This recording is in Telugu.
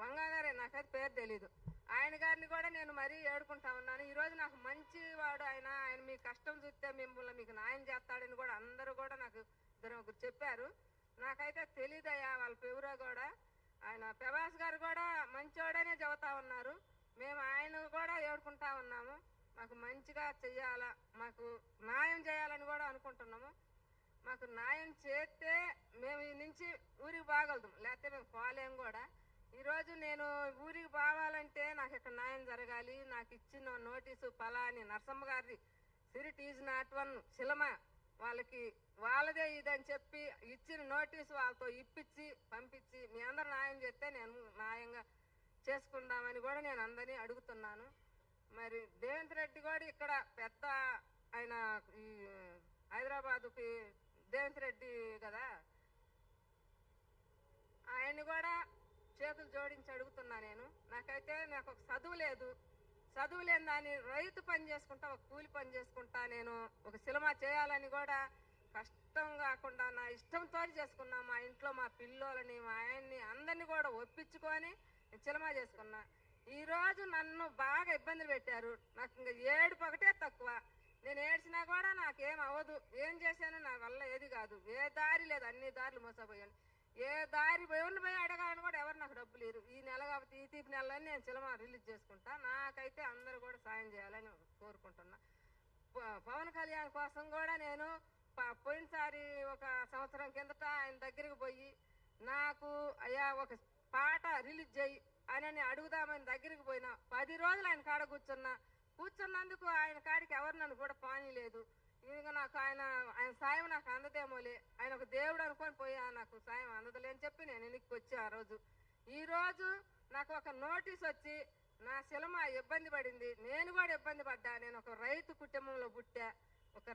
వంగా గారే, నాకైతే పేరు తెలీదు. ఆయన గారిని కూడా నేను మరీ ఏడుకుంటా ఉన్నాను. ఈరోజు నాకు మంచివాడు ఆయన. ఆయన మీ కష్టం చూస్తే మిమ్మల్ని మీకు న్యాయం చేస్తాడని కూడా అందరూ కూడా నాకు ఇద్దరు ముగ్గురు చెప్పారు. నాకైతే తెలీదయ్యా వాళ్ళ ఎవరో కూడా. ఆయన ప్రభాస్ గారు కూడా మంచోడనే చెబుతా ఉన్నారు. మేము ఆయన కూడా ఏడుకుంటా ఉన్నాము. మాకు మంచిగా చెయ్యాలా, మాకు న్యాయం చేయాలని కూడా అనుకుంటున్నాము. మాకు న్యాయం చేస్తే మేము ఈ నుంచి ఊరికి బాగలుదాం, లేకపోతే మేము పోలేము కూడా. ఈరోజు నేను ఊరికి పోవాలంటే నాకు ఇక్కడ న్యాయం జరగాలి. నాకు ఇచ్చిన నోటీసు పలాని నరసమ్మ గారి సిరిట్ ఈజ్ నాట్ వన్ సిలమ వాళ్ళకి వాళ్ళదే ఇదని చెప్పి ఇచ్చిన నోటీసు వాళ్ళతో ఇప్పించి పంపించి మీ అందరు న్యాయం చేస్తే నేను న్యాయంగా చేసుకుందామని కూడా నేను అందరినీ అడుగుతున్నాను. మరి దేవేంద్ర రెడ్డి కూడా ఇక్కడ పెద్ద ఆయన ఈ హైదరాబాదుకి దేవేంద్ర రెడ్డి కదా, ఆయన్ని కూడా చేతులు జోడించి అడుగుతున్నా నేను. నాకు ఒక చదువు లేదు, చదువు లేని దాన్ని రైతు పని చేసుకుంటా, ఒక కూలి పని చేసుకుంటా నేను ఒక సినిమా చేయాలని కూడా కష్టం కాకుండా నా ఇష్టంతో చేసుకున్నా. మా ఇంట్లో మా పిల్లోలని మా ఆయన్ని అందరినీ కూడా ఒప్పించుకొని సినిమా చేసుకున్నా. ఈరోజు నన్ను బాగా ఇబ్బందులు పెట్టారు. నాకు ఇంకా ఏడుపు ఒకటే తక్కువ. నేను ఏడ్చినా కూడా నాకేం అవ్వదు. ఏం చేశాను నా వల్ల ఏది కాదు. ఏ దారి లేదు, అన్ని దారులు మోసపోయాను. ఏ దారి పోయి అడగాలని కూడా ఎవరు నాకు డబ్బులు లేరు. ఈ నెల కాబట్టి ఈ తీపి నెలని నేను సినిమా రిలీజ్ చేసుకుంటా. నాకైతే అందరూ కూడా సాయం చేయాలని కోరుకుంటున్నా. పవన్ కళ్యాణ్ కోసం కూడా నేను పోయినసారి ఒక సంవత్సరం కిందట ఆయన దగ్గరికి పోయి నాకు అయ్యా ఒక పాట రిలీజ్ చేయి అని అడుగుదామని దగ్గరికి పోయినా 10 రోజులు ఆయన కాడ కూర్చున్నందుకు ఆయన కాడికి ఎవరు నన్ను కూడా పానీ లేదు. ఇంకా నాకు ఆయన సాయం నాకు అందదేమోలే, ఆయన ఒక దేవుడు అనుకొని పోయా, నాకు సాయం అందదులే అని చెప్పి నేను ఇంటికి వచ్చి ఆ రోజు. ఈ రోజు నాకు ఒక నోటీస్ వచ్చి నా సినిమా ఇబ్బంది పడింది, నేను కూడా ఇబ్బంది పడ్డా. నేను ఒక రైతు కుటుంబంలో పుట్టా. ఒక